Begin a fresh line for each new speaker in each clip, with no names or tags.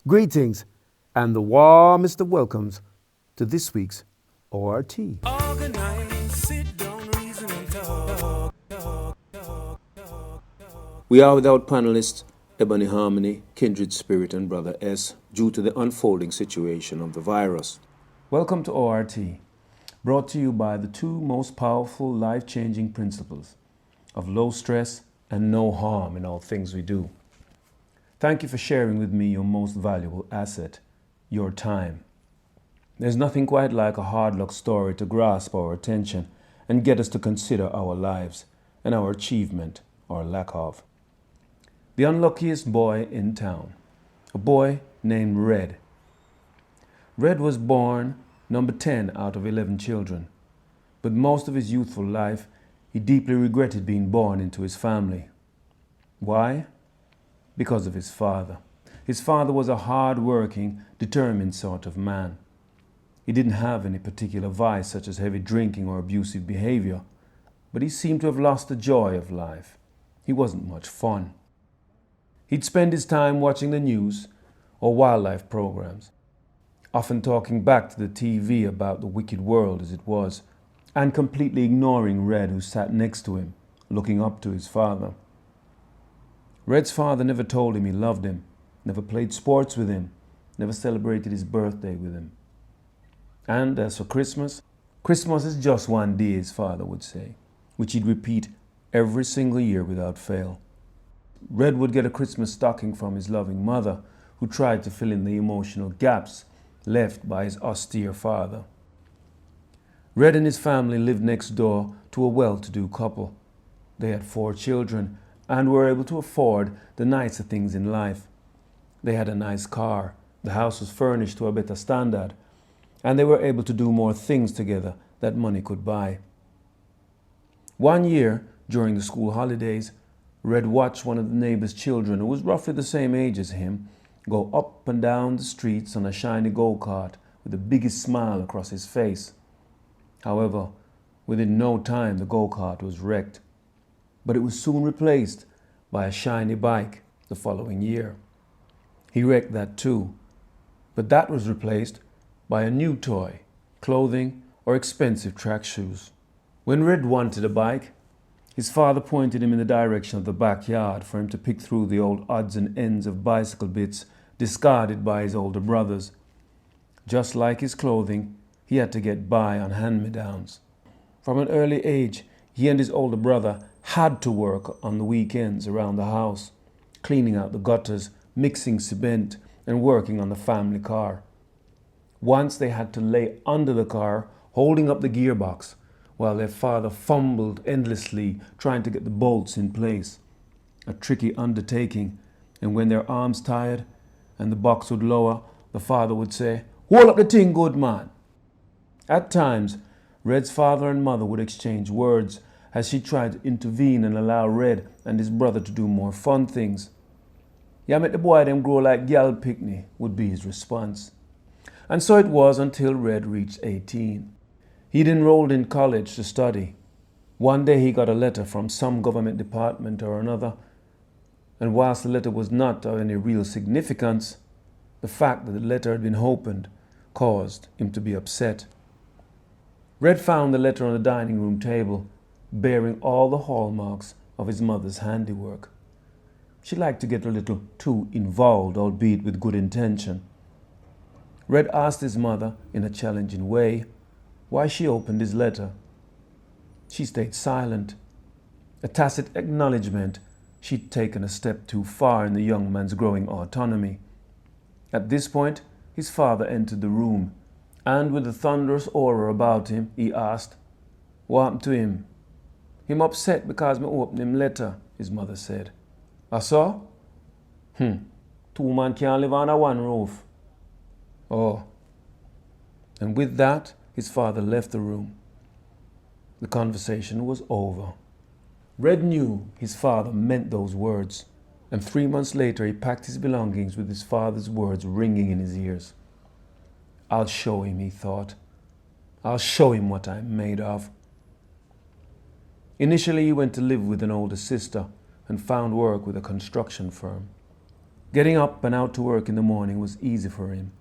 Greetings and the warmest of welcomes to this week's ORT.
We are without panelists Ebony Harmony, Kindred Spirit, and Brother S due to the unfolding situation of the virus.
Welcome to ORT, brought to you by the two most powerful life-changing principles of low stress and no harm in all things we do. Thank you for sharing with me your most valuable asset, your time. There's nothing quite like a hard luck story to grasp our attention and get us to consider our lives and our achievement or lack of. The unluckiest boy in town, a boy named Red. Red was born number 10 out of 11 children, but most of his youthful life he deeply regretted being born into his family. Why? Because of his father. His father was a hard-working, determined sort of man. He didn't have any particular vice such as heavy drinking or abusive behavior, but he seemed to have lost the joy of life. He wasn't much fun. He'd spend his time watching the news or wildlife programs, often talking back to the TV about the wicked world as it was, and completely ignoring Red, who sat next to him, looking up to his father. Red's father never told him he loved him, never played sports with him, never celebrated his birthday with him. And as for Christmas, Christmas is just one day, his father would say, which he'd repeat every single year without fail. Red would get a Christmas stocking from his loving mother, who tried to fill in the emotional gaps left by his austere father. Red and his family lived next door to a well-to-do couple. They had 4 children and were able to afford the nicer things in life. They had a nice car, the house was furnished to a better standard, and they were able to do more things together that money could buy. One year, during the school holidays, Red watched one of the neighbor's children, who was roughly the same age as him, go up and down the streets on a shiny go-kart with the biggest smile across his face. However, within no time the go-kart was wrecked, but it was soon replaced by a shiny bike the following year. He wrecked that too, but that was replaced by a new toy, clothing, or expensive track shoes. When Red wanted a bike, his father pointed him in the direction of the backyard for him to pick through the old odds and ends of bicycle bits discarded by his older brothers. Just like his clothing, he had to get by on hand-me-downs. From an early age, he and his older brother had to work on the weekends around the house, cleaning out the gutters, mixing cement, and working on the family car. Once they had to lay under the car, holding up the gearbox, while their father fumbled endlessly trying to get the bolts in place. A tricky undertaking, and when their arms tired and the box would lower, the father would say, "Hold up the thing, good man." At times, Red's father and mother would exchange words as she tried to intervene and allow Red and his brother to do more fun things. "Ya make the boy them grow like gal picnic," would be his response. And so it was until Red reached 18. He'd enrolled in college to study. One day he got a letter from some government department or another, and whilst the letter was not of any real significance, the fact that the letter had been opened caused him to be upset. Red found the letter on the dining room table, bearing all the hallmarks of his mother's handiwork. She liked to get a little too involved, albeit with good intention. Red asked his mother, in a challenging way, why she opened his letter. She stayed silent, a tacit acknowledgement she'd taken a step too far in the young man's growing autonomy. At this point, his father entered the room, and with a thunderous aura about him, he asked, "What happened to him?" "Him upset because me opened him letter," his mother said. "Ah so? 2 man can't live under one roof." "Oh." And with that, his father left the room. The conversation was over. Red knew his father meant those words, and 3 months later he packed his belongings with his father's words ringing in his ears. "I'll show him," he thought. "I'll show him what I'm made of." Initially he went to live with an older sister and found work with a construction firm. Getting up and out to work in the morning was easy for him.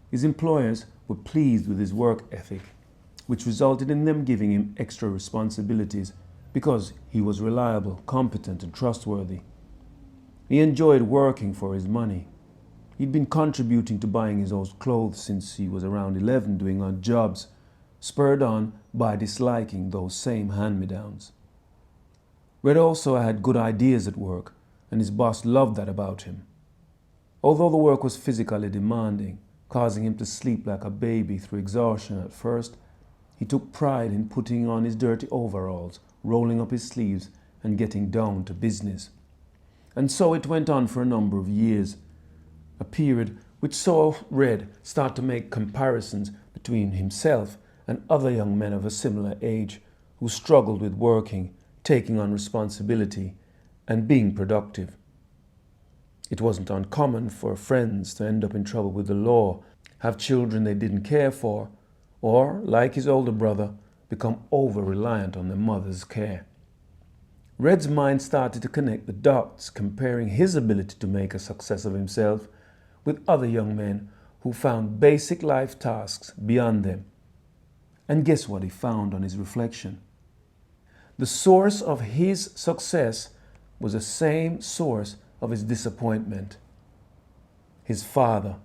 His employers were pleased with his work ethic, which resulted in them giving him extra responsibilities because he was reliable, competent, and trustworthy. He enjoyed working for his money. He'd been contributing to buying his own clothes since he was around 11, doing odd jobs, spurred on by disliking those same hand-me-downs. Red also had good ideas at work, and his boss loved that about him. Although the work was physically demanding, causing him to sleep like a baby through exhaustion at first, he took pride in putting on his dirty overalls, rolling up his sleeves, and getting down to business. And so it went on for a number of years, a period which saw Red start to make comparisons between himself and other young men of a similar age who struggled with working, taking on responsibility, and being productive. It wasn't uncommon for friends to end up in trouble with the law, have children they didn't care for, or, like his older brother, become over-reliant on their mother's care. Red's mind started to connect the dots, comparing his ability to make a success of himself with other young men who found basic life tasks beyond them. And guess what he found on his reflection? The source of his success was the same source of his disappointment. His father.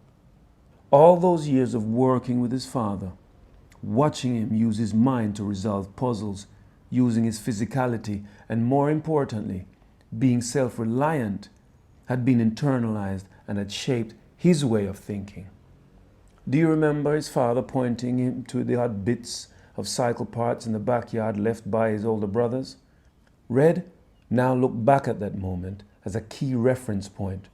All those years of working with his father, watching him use his mind to resolve puzzles, using his physicality, and more importantly, being self-reliant, had been internalized and had shaped his way of thinking. Do you remember his father pointing him to the odd bits of cycle parts in the backyard left by his older brothers? Red now looked back at that moment as a key reference point,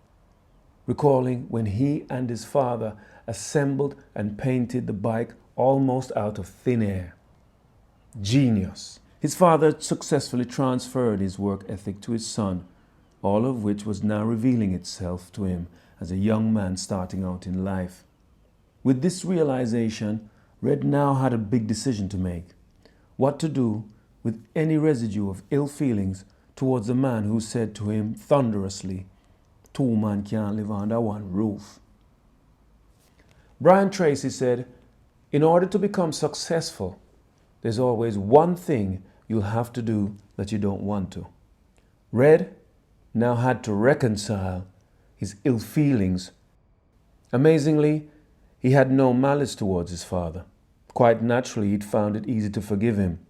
recalling when he and his father assembled and painted the bike almost out of thin air. Genius. His father had successfully transferred his work ethic to his son, all of which was now revealing itself to him as a young man starting out in life. With this realization, Red now had a big decision to make. What to do with any residue of ill feelings towards the man who said to him thunderously, "Two men can't live under one roof." Brian Tracy said, "In order to become successful, there's always one thing you'll have to do that you don't want to." Red now had to reconcile his ill feelings. Amazingly, he had no malice towards his father. Quite naturally, he'd found it easy to forgive him.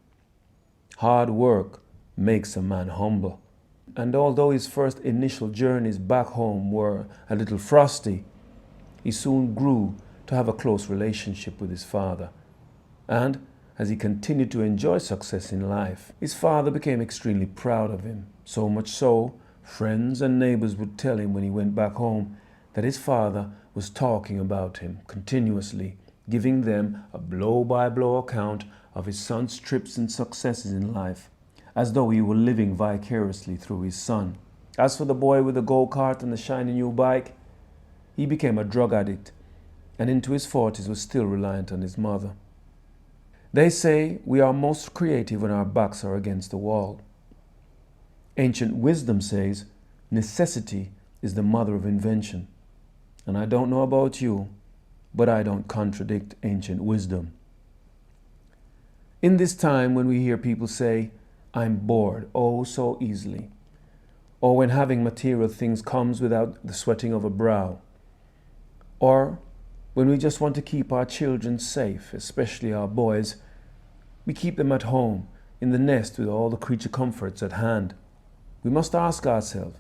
Hard work makes a man humble. And although his first initial journeys back home were a little frosty, he soon grew to have a close relationship with his father. And as he continued to enjoy success in life, his father became extremely proud of him. So much so, friends and neighbors would tell him when he went back home that his father was talking about him continuously, giving them a blow-by-blow account of his son's trips and successes in life, as though he were living vicariously through his son. As for the boy with the go-kart and the shiny new bike, he became a drug addict, and into his 40s was still reliant on his mother. They say we are most creative when our backs are against the wall. Ancient wisdom says necessity is the mother of invention. And I don't know about you, but I don't contradict ancient wisdom. In this time when we hear people say, "I'm bored," oh so easily, or when having material things comes without the sweating of a brow, or when we just want to keep our children safe, especially our boys, we keep them at home in the nest with all the creature comforts at hand. We must ask ourselves,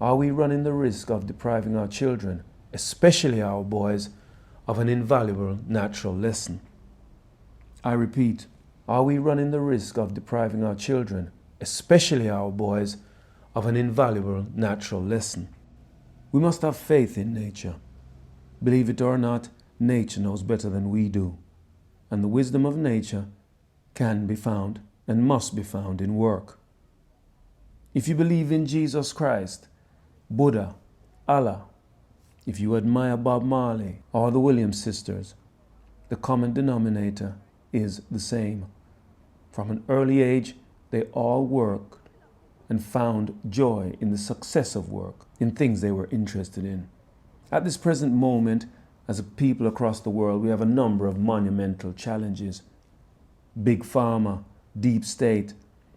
are we running the risk of depriving our children, especially our boys, of an invaluable natural lesson? I repeat, are we running the risk of depriving our children, especially our boys, of an invaluable natural lesson? We must have faith in nature. Believe it or not, nature knows better than we do. And the wisdom of nature can be found and must be found in work. If you believe in Jesus Christ, Buddha, Allah, if you admire Bob Marley or the Williams sisters, the common denominator is the same. From an early age, they all worked and found joy in the success of work, in things they were interested in. At this present moment, as a people across the world, we have a number of monumental challenges. Big pharma, deep state,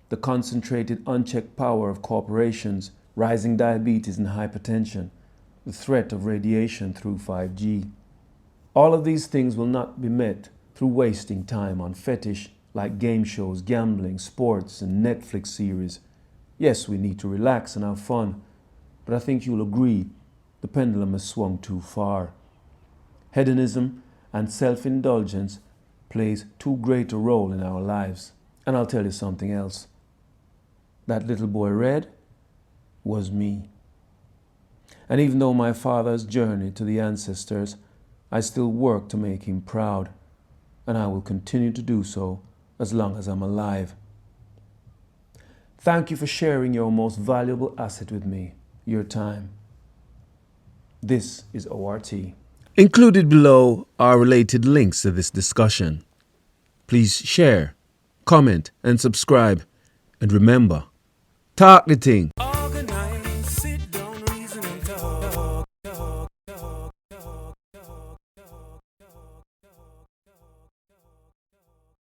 the concentrated unchecked power of corporations, rising diabetes and hypertension, the threat of radiation through 5G. All of these things will not be met through wasting time on fetish like game shows, gambling, sports, and Netflix series. Yes, we need to relax and have fun, but I think you'll agree the pendulum has swung too far. Hedonism and self-indulgence plays too great a role in our lives. And I'll tell you something else. That little boy Red was me. And even though my father's journey to the ancestors, I still work to make him proud, and I will continue to do so as long as I'm alive. Thank you for sharing your most valuable asset with me, your time. This is ORT.
Included below are related links to this discussion. Please share, comment, and subscribe. And remember, talk the thing.